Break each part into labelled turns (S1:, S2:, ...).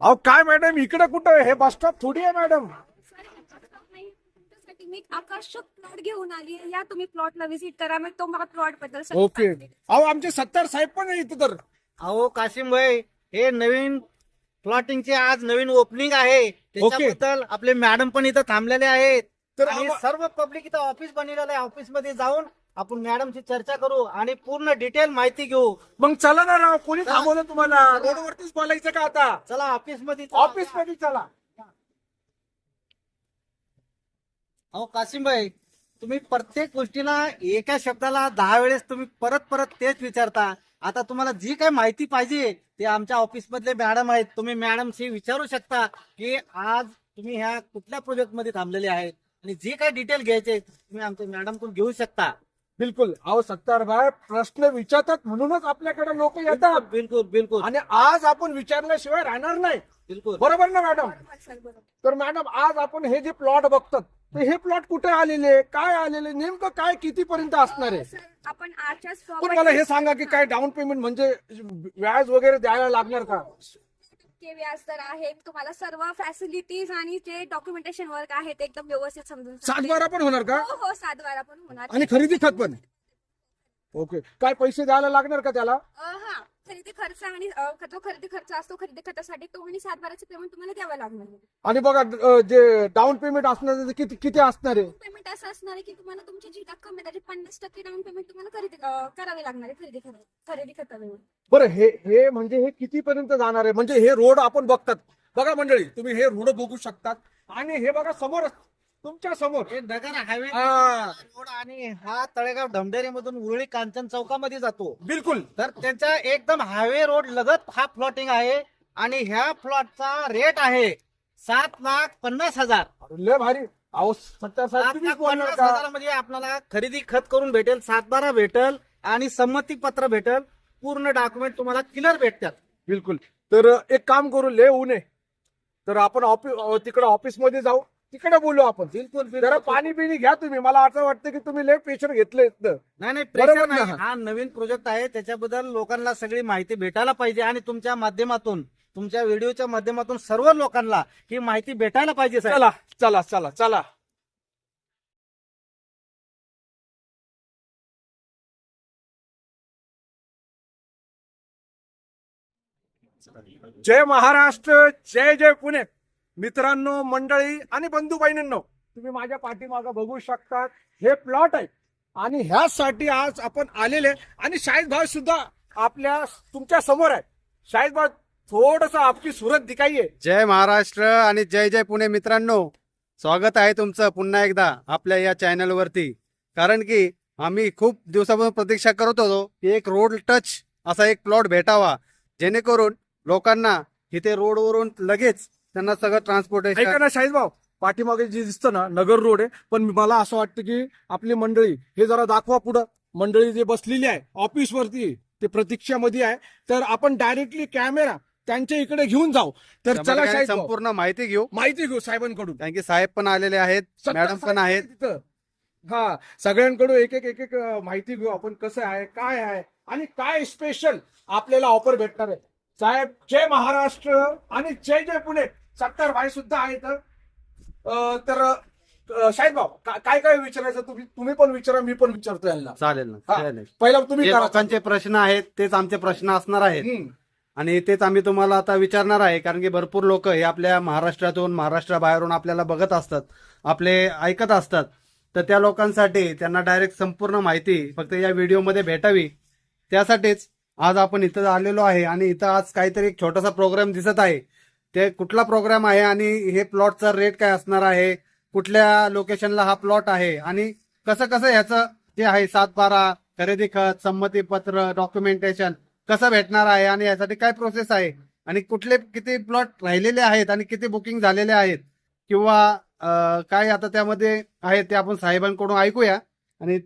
S1: अहो काय मॅडम, इकडे कुठं हे बस स्टॉप थोडी आहे मॅडम.
S2: मी आकर्षक प्लॉट घेऊन आली या तुम्ही प्लॉटला व्हिजिट करा मग तुम्हाला प्लॉट बद्दल
S1: ओके. अहो आमचे सत्तार साहेब पण आहे इथं तर.
S3: अहो काशिम भाई, हे नवीन प्लॉटिंगचे आज नवीन ओपनिंग आहे, त्याच्याबद्दल आपले मॅडम पण इथं थांबलेले आहेत.
S1: तर
S3: आणि सर्व पब्लिक इथं ऑफिस बनलेलं आहे. ऑफिस मध्ये जाऊन आपण मॅडमशी चर्चा करू आणि पूर्ण डिटेल माहिती घेऊ.
S1: मग चला ना राव, कोणी थांबवलं तुम्हाला? रोडवरतीच बोलायचं का आता?
S3: चला ऑफिस मध्ये.
S1: ऑफिस मध्ये चला.
S3: अहो काशिम भाई, तुम्ही प्रत्येक गोष्टीला एका शब्दाला 10 वेळेस तुम्ही परत परत तेच विचारता. आता तुम्हाला जी काही माहिती पाहिजे ते आमच्या ऑफिस मधले मॅडम आहेत, तुम्ही मॅडमशी विचारू शकता की आज तुम्ही ह्या कुठल्या प्रोजेक्ट मध्ये थांबलेले आहेत आणि जे काही डिटेल घ्यायचे तुम्ही आमच्या मॅडम कडून घेऊ शकता.
S1: बिलकुल. अहो सत्तार भाई, प्रश्न विचारतात म्हणूनच आपल्याकडे लोक येतात.
S3: बिलकुल बिलकुल
S1: आणि आज आपण विचारल्याशिवाय राहणार नाही.
S3: बिलकुल.
S1: बरोबर ना मॅडम? तर मॅडम, आज आपण हे जे प्लॉट बघतात, तर हे प्लॉट कुठे आलेले, काय आलेले, नेमकं काय कितीपर्यंत असणार आहे?
S2: आपण आजच्याच
S1: पण मला हे सांगा की काय डाऊन पेमेंट म्हणजे व्याज वगैरे द्यायला लागणार का?
S2: व्याज दर आहे, तुम्हाला सर्व फॅसिलिटीज आणि जे डॉक्युमेंटेशन वर्क आहे ते एकदम व्यवस्थित समजून सांगते.
S1: सातबारा पण होणार का?
S2: हो 7 पण होणार.
S1: आणि खरेदी खत पण? ओके. काय पैसे द्यायला लागणार का त्याला?
S2: हा, खरेदी खर्च आणि जो खरेदी खर्च असतो खरेदी खर्चासाठी तो आणि 7 पेमेंट तुम्हाला द्यावं लागणार.
S1: आणि बघा, जे डाऊन पेमेंट असणार ते किती किती असणार आहे?
S2: पेमेंट असं असणार आहे की तुम्हाला तुमची जी रक्कम आहे त्याची 50% डाऊन पेमेंट तुम्हाला करावे लागणार आहे खरेदी खतावर.
S1: बरं, हे म्हणजे हे कितीपर्यंत जाणार आहे? म्हणजे हे रोड आपण बघतात बघा मंडळी, तुम्ही हे रोड बघू शकतात. आणि हे बघा समोर, तुमच्या समोर
S3: हे नगर हायवे
S1: हा.
S3: रोड आणि हा तळेगाव ढमढेरी मधून उरळी कांचन चौकामध्ये जातो.
S1: बिलकुल.
S3: तर त्याच्या एकदम हायवे रोड लगत हा प्लॉटिंग आहे आणि ह्या प्लॉटचा रेट आहे 7,50,000.
S1: लय भारी. अहो सत्तार साहेब, तुम्ही बोलणार का?
S3: 7,50,000 मध्ये आपल्याला खरेदी खत करून भेटेल, 7/12 भेटेल आणि संमती पत्र भेटेल. पूर्ण डॉक्युमेंट तुम्हाला क्लिअर भेटतात.
S1: बिलकुल. तर एक काम करू, लय ऊन आहे, तर आपण तिकडे ऑफिस मध्ये जाऊ, तिकडे बोलू आपण.
S3: बिलकुल
S1: जरा पाणी पिणी घ्या तुम्ही. मला असं वाटतं की तुम्ही लय प्रेशर घेतलंय.
S3: नाही
S1: बरोबर
S3: प्रेशर
S1: ना?
S3: नाही. हा नवीन प्रोजेक्ट आहे, त्याच्याबद्दल लोकांना सगळी माहिती भेटायला पाहिजे आणि तुमच्या माध्यमातून, तुमच्या व्हिडिओच्या माध्यमातून सर्व लोकांना ही माहिती भेटायला पाहिजे. साहेब,
S1: चला चला चला चला. जय महाराष्ट्र, जय जय पुणे. मित्रांनो, मंडळी आणि बंधू बहिणींनो, तुम्ही माझ्या पाठीमागं बघू शकता हे प्लॉट आहे. आणि ह्यासाठी आज आपण आलेले. आणि शाहिद भाई सुद्धा आपल्या तुमच्या समोर आहे. शाहिद भाई, थोडस आपकी सूरत दिखाइए.
S4: जय महाराष्ट्र आणि जय जय पुणे. मित्रांनो, स्वागत आहे तुमचं पुन्हा एकदा आपल्या या चॅनलवरती. कारण की आम्ही खूप दिवसापासून प्रतीक्षा करत होतो की एक रोड टच असा एक प्लॉट भेटावा, जेणेकरून लोकांना इथे रोडवरून लगेच त्यांना सगळं
S1: ऐका
S4: ट्रान्सपोर्टेशन.
S1: ना शाहिद भाऊ, पाठीमागे जे दिसतं ना नगर रोड आहे, पण मला असं वाटतं की आपली मंडळी हे जरा दाखवा पुढं. मंडळी जे बसलेली आहे ऑफिस वरती, ते प्रतीक्षामध्ये आहे. तर आपण डायरेक्टली कॅमेरा त्यांच्या इकडे घेऊन जाऊ. तर चला शाहिद भाऊ,
S4: संपूर्ण माहिती घेऊ,
S1: माहिती घेऊ साहेबांकडून.
S4: कारण की साहेब पण आलेले आहेत, मॅडम पण आहेत.
S1: तिथं. हा, सगळ्यांकडून एक एक एक एक माहिती घेऊ आपण, कसं आहे, काय आहे आणि काय स्पेशल आपल्याला ऑफर भेटणार आहे. साहेब, जय महाराष्ट्र आणि जय जय पुणे. सत्तार भाई सुद्धा आहेत. तर शाहिद भाऊ, काय काय विचारायचं तुम्ही पण विचारा, मी पण विचारतो यांना.
S4: चालेल ना,
S1: हा,
S4: चालेल.
S1: पहिला तुम्ही
S4: जे
S1: करा.
S4: लोकांचे प्रश्न आहेत तेच आमचे प्रश्न असणार आहेत
S1: हम्म.
S4: आणि तेच आम्ही तुम्हाला आता विचारणार आहे. कारण की भरपूर लोक हे आपल्या महाराष्ट्रातून, महाराष्ट्राबाहेरून आपल्याला बघत असतात, आपले ऐकत असतात. तर त्या लोकांसाठी त्यांना डायरेक्ट संपूर्ण माहिती फक्त या व्हिडिओमध्ये भेटावी, त्यासाठीच आज आपण इथं आलेलो आहे. आणि इथं आज काहीतरी एक छोटासा प्रोग्राम दिसत आहे. ते कुठला प्रोग्राम आहे आणि हे प्लॉटचा रेट काय असणार आहे, कुठल्या लोकेशनला हा प्लॉट आहे आणि कसं कसं ह्याचं जे आहे 7/12 खरेदी खत, संमती पत्र, डॉक्युमेंटेशन कसं भेटणार आहे आणि यासाठी काय प्रोसेस आहे आणि कुठले किती प्लॉट राहिलेले आहेत आणि किती बुकिंग झालेले आहेत किंवा काय आता त्यामध्ये आहे ते आपण साहेबांकडून ऐकूया आणि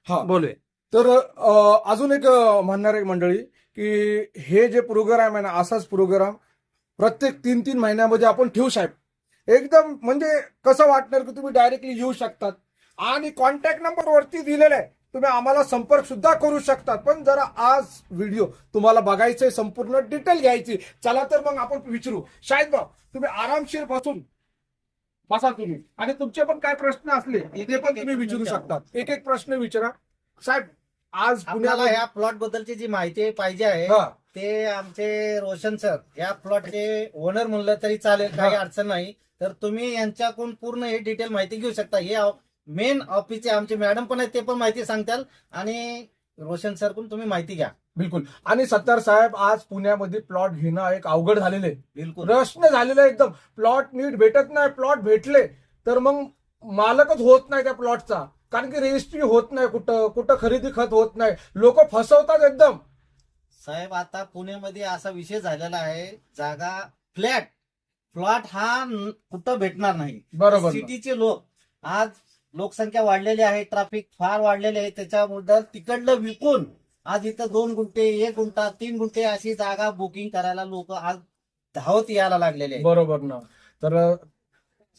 S1: हा,
S4: बोलूया.
S1: तर अजून एक म्हणणार आहे मंडळी की हे जे प्रोग्राम आहे ना, असाच प्रोग्राम प्रत्येक 3-3 महिन्यामध्ये आपण ठेवू साहेब. एकदम म्हणजे कसं वाटणार की तुम्ही डायरेक्टली येऊ शकतात. आणि कॉन्टॅक्ट नंबर वरती दिलेला आहे, तुम्ही आम्हाला संपर्क सुद्धा करू शकतात. पण जरा आज व्हिडिओ तुम्हाला बघायचंय, संपूर्ण डिटेल घ्यायची. चला तर मग आपण विचारू. शाहिद भाऊ, तुम्ही आरामशीर बसा तुम्ही, आणि तुमचे पण काय प्रश्न असले ते पण तुम्ही विचारू शकतात. एक एक प्रश्न विचारा साहेब. आज
S3: आपल्याला
S1: पुण्याला
S3: या प्लॉट बद्दलची जी माहिती पाहिजे आहे
S1: हा,
S3: ते आमचे रोशन सर या प्लॉटचे ओनर म्हणलं तरी चालेल, काही अडचण नाही. तर तुम्ही यांच्याकडून पूर्ण हे डिटेल माहिती घेऊ शकता. हे मेन ऑफिसचे आमचे मॅडम पण आहेत, ते पण माहिती सांगताल, आणि रोशन सर कडून तुम्ही माहिती घ्या.
S1: बिलकुल. आणि सत्तार साहेब, आज पुण्यामध्ये प्लॉट घेणं एक अवघड झालेलं आहे.
S3: बिलकुल
S1: प्रश्न झालेला आहे एकदम. प्लॉट नीट भेटत नाही. प्लॉट भेटले तर मग मालकच होत नाही त्या प्लॉटचा, कारण की रजिस्ट्री होत नाही, कुठं कुठं खरेदी खत होत नाही. लोक फसवतात एकदम.
S3: साहेब, आता पुण्यामध्ये असा विषय झालेला आहे, जागा प्लॉट हा कुठं भेटणार नाही.
S1: बरोबर.
S3: सिटीचे लोक, आज लोकसंख्या वाढलेली आहे, ट्रॅफिक फार वाढलेले आहे, त्याच्याबद्दल तिकडलं विकून आज इथं 2 गुंठे, 1 गुंठा, 3 गुंठे अशी जागा बुकिंग करायला लोक आज धावत यायला लागलेले आहेत.
S1: बरोबर ना. तर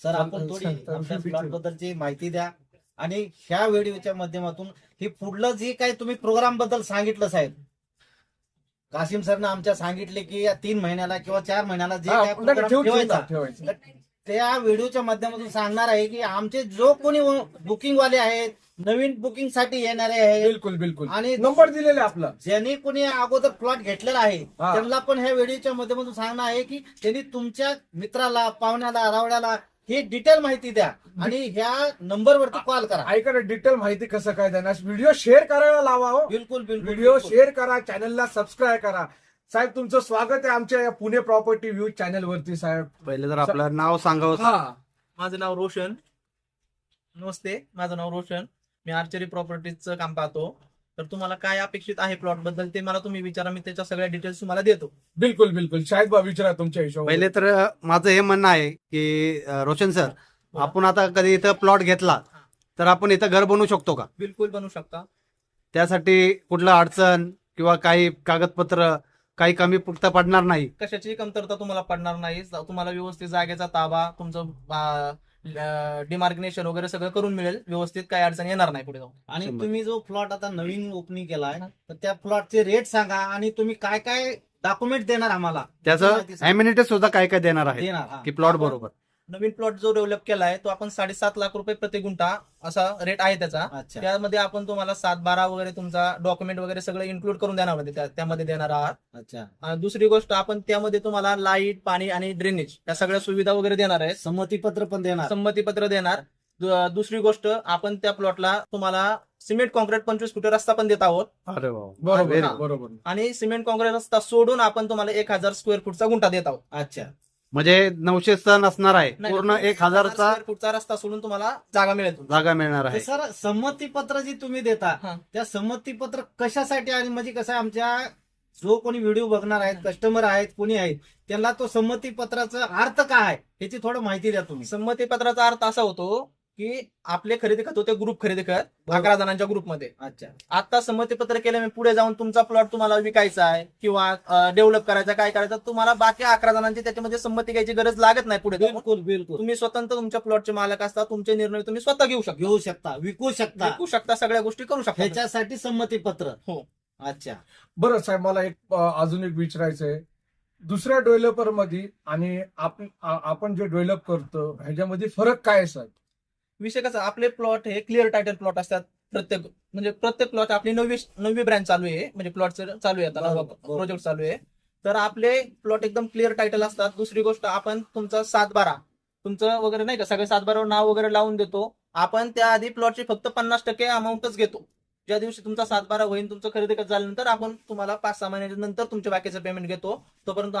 S3: सर, आपण थोडी आमच्या प्लॉट बद्दलची माहिती द्या, आणि ह्या व्हिडिओच्या माध्यमातून हे पुढलं जे काही तुम्ही प्रोग्राम बद्दल सांगितलं साहेब, कासिम सरनं आमच्या सांगितले की या 3 महिन्याला किंवा 4 महिन्याला जे काय प्रोग्राम ठेवायचा,
S1: ठेवायचं.
S3: त्या व्हिडिओच्या माध्यमातून सांगणार आहे की आमचे जो कोणी बुकिंग वाले आहेत, नवीन बुकिंग साठी येणारे आहेत,
S1: बिलकुल बिलकुल.
S3: आणि
S1: नंबर दिलेला आहे आपला.
S3: ज्यांनी कोणी अगोदर प्लॉट घेतलेला आहे
S1: हा.
S3: त्यांना पण ह्या व्हिडिओच्या माध्यमातून सांगणार आहे की त्यांनी तुमच्या मित्राला, पाहुण्याला, रावड्याला ही डिटेल माहिती द्या, आणि ह्या नंबरवरती कॉल करा.
S1: ऐका ना, डिटेल माहिती कसं काय देणार. व्हिडिओ शेअर करायला लावा हो.
S3: बिलकुल बिलकुल
S1: व्हिडिओ
S3: बिलकुल.
S1: शेअर करा, चॅनलला सबस्क्राईब करा. साहेब, तुमचं स्वागत आहे आमच्या या पुणे प्रॉपर्टी व्ह्यू चॅनल वरती. साहेब,
S4: पहिले तर आपलं नाव सांगावं.
S1: हा,
S5: माझं नाव रोशन. नमस्ते, माझं नाव रोशन. मी आर्चरी प्रॉपर्टीजचं काम पाहतो. तर तुम्हाला काय अपेक्षित आहे प्लॉट बद्दल ते मला तुम्ही विचारा, मी त्याच्या सगळ्या डिटेल्स तुम्हाला देतो.
S1: बिलकुल बिलकुल. शाहिद भाऊ, विचारा तुमच्या हिशोबाने.
S4: पहिले तर माझं हे म्हणणं आहे की रोशन सर, आपण आता कधी इथं प्लॉट घेतला तर आपण इथं घर बनवू शकतो का?
S5: बिलकुल बनवू शकता.
S4: त्यासाठी कुठलं अडचण किंवा काही कागदपत्र काही कमी पुख्ता पडणार नाही?
S5: कशाची कमतरता तुम्हाला पडणार नाही. तुम्हाला व्यवस्थित जागेचा ताबा, तुमचं डिमार्गनेशन वगैरे सगळं करून मिळेल व्यवस्थित, काही अडचण येणार नाही पुढे जाऊन.
S3: आणि
S4: 100.
S3: तुम्ही जो प्लॉट आता नवीन ओपनिंग केलाय, तर त्या प्लॉटचे रेट सांगा, आणि तुम्ही काय काय डॉक्युमेंट देणार आम्हाला, माहिती
S4: त्याचं
S3: सांगा.
S4: अम्युनिटी सुद्धा काय काय देणार आहे
S3: देणार, हा.
S4: की प्लॉट बरोबर?
S5: नवीन प्लॉट जो डेव्हलप केलाय तो आपण 7.5 लाख रुपये प्रति गुंठा असा रेट आहे त्याचा.
S3: अच्छा.
S5: त्यामध्ये आपण तुम्हाला 7-12 वगैरे तुमचा डॉक्युमेंट वगैरे सगळं इन्क्लूड करून देणार होते त्यामध्ये देणार आहात.
S3: अच्छा.
S5: आणि दुसरी गोष्ट, आपण त्यामध्ये तुम्हाला लाईट, पाणी आणि ड्रेनेज या सगळ्या सुविधा वगैरे देणार आहेत.
S3: संमतीपत्र पण देणार.
S5: संमतीपत्र देणार. दुसरी गोष्ट, आपण त्या प्लॉटला तुम्हाला सिमेंट कॉन्क्रीट 25 फुट रस्ता पण देत आहोत.
S4: अरे वा,
S1: बरोबर
S5: हा.
S1: बरोबर.
S5: आणि सिमेंट कॉन्क्रीट रस्ता सोडून आपण तुम्हाला 1000 स्क्वेअर फुटचा गुंठा देत आहोत.
S3: अच्छा.
S4: म्हणजे 900 टन असणार आहे,
S5: नाही,
S4: पूर्ण 1000चा
S5: स्क्वेअर फुटचा रस्ता सोडून तुम्हाला जागा मिळेल.
S4: जागा मिळणार
S3: तर
S4: आहे.
S3: सर, संमतीपत्र जी तुम्ही देता,
S5: हा.
S3: त्या संमतीपत्र कशासाठी, आणि म्हणजे कसं आहे, आमच्या जो कोणी व्हिडिओ बघणार आहेत, कस्टमर आहेत, कोणी आहेत, त्यांना तो संमतीपत्राचा अर्थ काय आहे याची थोडं माहिती द्या तुम्ही.
S5: संमतीपत्राचा अर्थ असा होतो की आपले खरेदी खत होते ग्रुप खरेदी खत 11 जणांच्या ग्रुपमध्ये.
S3: अच्छा.
S5: आता संमतीपत्र केल्यामुळे पुढे जाऊन तुमचा प्लॉट तुम्हाला विकायचा आहे किंवा डेव्हलप करायचा, काय करायचं, तुम्हाला बाकी 11 जणांची त्याच्यामध्ये संमती घ्यायची गरज लागत नाही. पुढे जाऊन
S3: बिलकुल बिलकुल.
S5: तुम्ही स्वतंत्र तुमच्या प्लॉटचे मालक असता, तुमचे निर्णय तुम्ही स्वतः घेऊ शकता,
S3: घेऊ शकता, विकू शकता,
S5: विकू शकता, सगळ्या गोष्टी करू शकता.
S3: ह्याच्यासाठी संमतीपत्र.
S5: हो.
S3: अच्छा.
S1: बरं साहेब, मला एक अजून एक विचारायचं आहे. दुसऱ्या डेव्हलपर मध्ये आणि आपण जे डेव्हलप करतो ह्याच्यामध्ये फरक काय आहे साहेब?
S5: विषय कसा, आपले प्लॉट हे क्लिअर टायटल प्लॉट असतात. प्रत्येक प्लॉट आपली नववी ब्रँच चालू आहे, म्हणजे प्लॉटचं चालू आहे, आता
S3: बरोबर.
S5: प्रोजेक्ट चालू आहे. तर आपले प्लॉट एकदम क्लिअर टायटल असतात. दुसरी गोष्ट, आपण तुमचं 7-12 तुमचं वगैरे नाही का, सगळे 7-12 नाव वगैरे लावून देतो. आपण त्याआधी प्लॉटची फक्त 50% अमाऊंटच घेतो. ज्या दिवशी तुमचा 7-12 होईल, तुमचं खरेदी झाल्यानंतर आपण तुम्हाला 5-6 महिन्याच्या नंतर तुमच्या बाकीचं पेमेंट घेतो. तोपर्यंत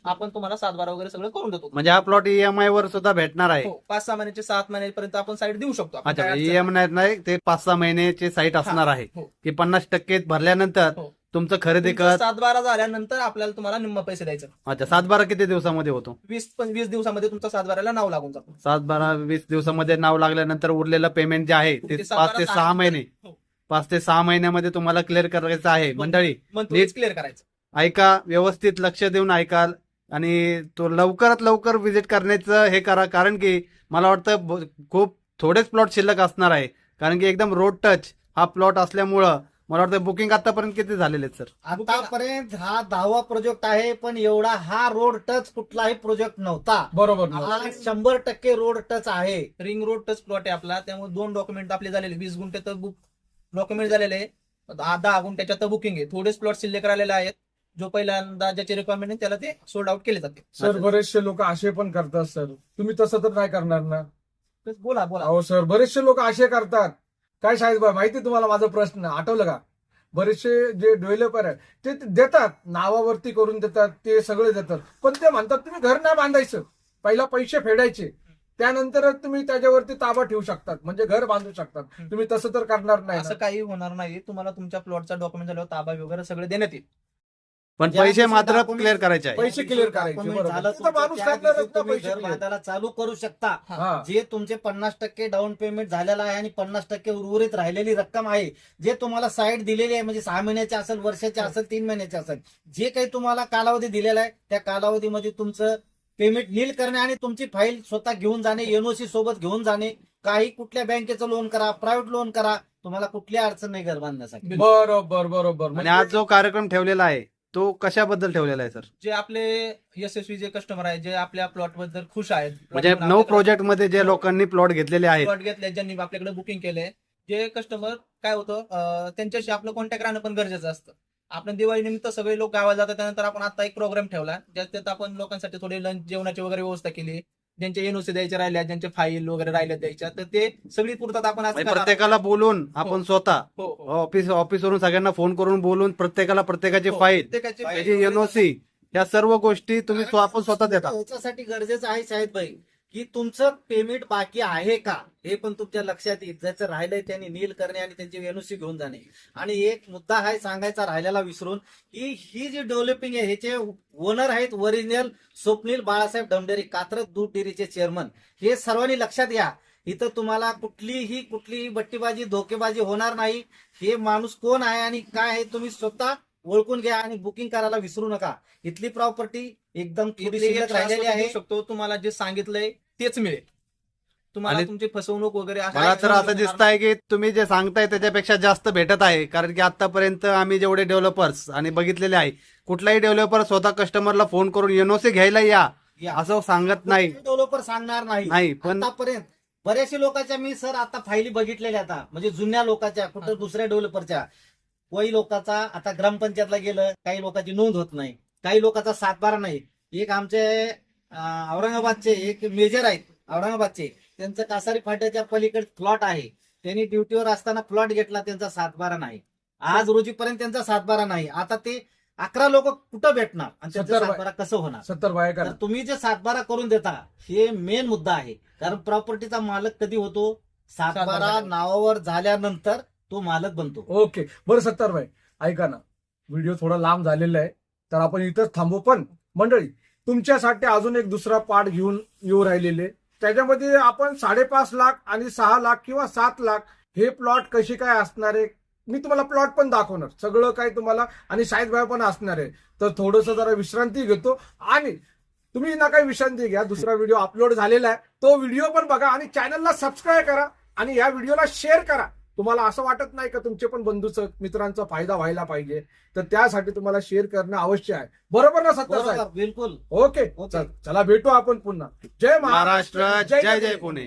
S5: आपण तुम्हाला 7-12 वगैरे सगळं करून देतो.
S4: म्हणजे हा प्लॉट EMI वर सुद्धा भेटणार आहे?
S5: हो, 5-6 महिन्याचे 7 महिन्यापर्यंत आपण साईड देऊ शकतो. आपण
S4: अच्छा,
S5: काय अडचण
S4: EMI नाही, ते 5-6 महिन्याची साईट असणार आहे
S5: हो.
S4: की 50% भरल्यानंतर
S5: हो.
S4: तुमचं खरेदी
S5: तुमचं
S4: कर.
S5: 7-12 झाल्यानंतर आपल्याला तुम्हाला निम्म पैसे द्यायचं.
S4: अच्छा, 7-12 किती दिवसामध्ये होतो?
S5: 20 दिवसामध्ये तुमचा 7-12 नाव लागून जातो.
S4: 7-12-20 दिवसामध्ये नाव लागल्यानंतर उरलेलं पेमेंट जे आहे ते 5 ते 6 महिने,
S5: हो.
S4: 5 ते 6 महिन्यामध्ये तुम्हाला क्लिअर करायचं आहे. मंडळी
S5: मंथलीच क्लिअर करायचं.
S4: ऐका, व्यवस्थित लक्ष देऊन ऐकाल, आणि तो लवकरात लवकर व्हिजिट करण्याचं हे करा, कारण की मला वाटतं खूप थोडेच प्लॉट शिल्लक असणार आहे, कारण की एकदम रोड टच हा प्लॉट असल्यामुळं मला वाटतं बुकिंग आतापर्यंत किती झालेले आहेत सर?
S3: आतापर्यंत हा 10वा प्रोजेक्ट आहे, पण एवढा हा रोड टच कुठलाही प्रोजेक्ट नव्हता.
S1: बरोबर ना.
S3: हा 100% रोड टच आहे.
S5: रिंग रोड टच प्लॉट आहे आपला, त्यामुळे 2 डॉक्युमेंट आपले झालेले, 20 गुंठे तर डॉक्युमेंट झालेले आहे, 10 गुंठ्याच्या तर बुकिंग आहे. थोडेच प्लॉट शिल्लक राहिलेले आहेत, जो पहिल्यांदा ज्याची रिक्वायरमेंट आहे त्याला ते सोल्ड आउट केले जाते.
S1: सर बरेचसे लोक असे पण करतात सर, तुम्ही तसं तर नाही करणार ना?
S5: तर बोला बोला.
S1: अहो सर, बरेचसे लोक असे करतात. काय शाहीद भाई, माहिती तुम्हाला माझा प्रश्न आठवलं का? बरेचसे जे डेव्हलपर आहेत ते देतात, नावावरती करून देतात, ते सगळे देतात, पण ते म्हणतात तुम्ही घर नाही बांधायचं, पहिला पैसे फेडायचे, त्यानंतर तुम्ही त्याच्यावरती ताबा ठेवू शकतात, म्हणजे घर बांधू शकतात. तुम्ही तसं तर करणार नाही
S5: असं
S1: ना?
S5: काही होणार नाही. तुम्हाला तुमच्या प्लॉटचा डॉक्युमेंट झाल्यावर ताबा वगैरे सगळे देण्यात येईल.
S4: पण
S3: ज्या
S4: पैसे
S3: दिवशी
S4: मात्र
S3: document-
S4: क्लिअर करायचे आहे.
S1: पैसे clear करायचे,
S3: document
S1: बरोबर.
S3: झालं
S1: तिथं
S3: तुमचं,
S1: माणूस
S3: त्या
S1: टाकणारच
S3: दिवशी
S1: ना
S3: तुम्ही
S1: पैसे
S3: घर
S1: clear.
S3: बांधायला चालू करू शकता.
S1: हा.
S3: जे तुमचे 50% डाऊन पेमेंट झालेलं आहे आणि 50% उर्वरित राहिलेली रक्कम आहे, जे तुम्हाला साईट दिलेली आहे, म्हणजे 6 महिन्याचे असेल, वर्षाचे असेल, 3 महिन्याचे असेल, जे काही तुम्हाला कालावधी दिलेला आहे त्या कालावधीमध्ये तुमचं पेमेंट नील करणे आणि तुमची फाईल स्वतः घेऊन जाणे, एनओसी सोबत घेऊन जाणे, काही कुठल्या बँकेचं लोन करा, प्रायव्हेट लोन करा, तुम्हाला कुठली अडचण नाही घर बांधण्यासाठी.
S1: बरोबर बरोबर.
S4: आणि
S1: म्हणजे
S4: आज जो कार्यक्रम ठेवलेला आहे तो कशाबद्दल ठेवलेला आहे सर?
S5: जे आपले यशस्वी जे कस्टमर आहेत, जे आपल्या प्लॉट बद्दल खुश आहेत,
S4: म्हणजे 9 प्रोजेक्ट मध्ये जे लोकांनी प्लॉट घेतलेले आहेत,
S5: प्लॉट घेतले, ज्यांनी आपल्याकडे बुकिंग केले, जे कस्टमर काय होतं, त्यांच्याशी आपलं कॉन्टॅक्ट राहणं पण गरजेचं असतं. आपण दिवाळी निमित्त सगळे लोक गावाला जातात, त्यानंतर आपण आता एक प्रोग्राम ठेवला, ज्याच्यात आपण लोकांसाठी थोडी लंच जेवणाची वगैरे व्यवस्था केली. ज्यांचे एनओसी द्यायचे राहिल्या, ज्यांचे फाईल वगैरे राहिल्या द्यायच्या, तर ते सगळी पूर्तता आपण आज
S4: म्हणजे
S5: करणार.
S4: प्रत्येकाला बोलून आपण स्वतः
S5: हो, हो.
S4: ऑफिसवरून सगळ्यांना फोन करून बोलून प्रत्येकाला प्रत्येकाची
S5: हो,
S4: फाईल,
S5: प्रत्येकाची
S4: त्याची एनओसी, या सर्व गोष्टी तुम्ही आपण स्वतः देता.
S3: याच्यासाठी गरजेचं आहे शाहिद भाई की तुमचं पेमेंट बाकी आहे का हे पण तुमच्या लक्षात येईल. ज्याचं राहिलंय त्यांनी नील करणे आणि त्यांची एनओसी घेऊन जाणे. आणि एक मुद्दा आहे सांगायचा राहिलेला विसरून, की ही जी डेव्हलपिंग आहे ह्याचे ओनर आहेत ओरिजिनल स्वप्नील बाळासाहेब डमडेरी, कात्रज दूध डेअरीचे चेअरमन. हे सर्वांनी लक्षात घ्या. इथं तुम्हाला कुठलीही बट्टीबाजी, धोकेबाजी होणार नाही. हे माणूस कोण आहे आणि काय आहे तुम्ही स्वतः ओळखून घ्या आणि बुकिंग करायला विसरू नका. इथली प्रॉपर्टी एकदम थोडी
S5: इथली
S3: शिल्लक
S5: एक
S3: राहिलेली
S5: शाश्वती
S3: आहे.
S5: देऊ शकतो. तुम्हाला जे सांगितलंय तेच मिळेल. तुम्हाला
S4: आणि
S5: तुमची फसवणूक वगैरे
S4: मला तर असं दिसत आहे की तुम्ही जे सांगताय त्याच्यापेक्षा जास्त भेटत आहे. कारण की आतापर्यंत आम्ही जेवढे डेव्हलपर्स आणि बघितलेले आहे, कुठलाही डेव्हलपर स्वतः कस्टमरला फोन करून एनओसी घ्यायला या असं सांगत नाही.
S3: डेव्हलपर सांगणार नाही.
S4: नाही, पण
S3: आतापर्यंत बऱ्याचशा लोकांच्या मी सर आता फायली बघितलेल्या, आता म्हणजे जुन्या लोकांच्या, कुठं दुसऱ्या डेव्हलपरच्या, काही लोकांचा आता ग्रामपंचायतला गेलं, काही लोकांची नोंद होत नाही, काही लोकांचा 7/12 नाही. एक आमचे औरंगाबादचे एक मेजर आहेत औरंगाबादचे, त्यांचं कासारी फाट्याच्या पलीकडे प्लॉट आहे. त्यांनी ड्युटीवर असताना प्लॉट घेतला, त्यांचा 7/12 नाही. आज रोजीपर्यंत त्यांचा 7/12 नाही. आता ते 11 लोक कुठं भेटणार आणि त्यांचं 7/12 कसं होणार?
S1: 70 बाय
S3: तर
S1: करा.
S3: तुम्ही जे 7/12 करून देता हे मेन मुद्दा आहे. कारण प्रॉपर्टीचा मालक कधी होतो? 7/12 नावावर झाल्यानंतर तो मालक बनतो.
S1: ओके, बरं 70 बाय, ऐका ना, व्हिडिओ थोडा लांब झालेला आहे, तर आपण इथंच थांबू. पण मंडळी, तुमच्यासाठी अजून एक दुसरा पार्ट घेऊन येऊ राहिलेले, त्याच्यामध्ये आपण 5.5 लाख आणि 6 लाख किंवा 7 लाख हे प्लॉट कशी काय असणार आहे, मी तुम्हाला प्लॉट पण दाखवणार, सगळं काय तुम्हाला, आणि शाहिद भाई पण असणार आहे. तर थोडंसं जरा विश्रांती घेतो आणि तुम्ही ना काही विश्रांती घ्या. दुसरा व्हिडिओ अपलोड झालेला आहे, तो व्हिडिओ पण बघा आणि चॅनलला सबस्क्राईब करा आणि या व्हिडिओला शेअर करा. तुम्हाला असं वाटत नाही का तुमचे पण बंधूचा, मित्रांचा फायदा व्हायला पाहिजे, तर त्यासाठी तुम्हाला शेअर करणं आवश्यक आहे. बरोबर ना सत्ता साहेब?
S3: बरोबर, बिलकुल.
S1: ओके, चला भेटू आपण पुन्हा. जय
S4: महाराष्ट्र, जय जय पुणे.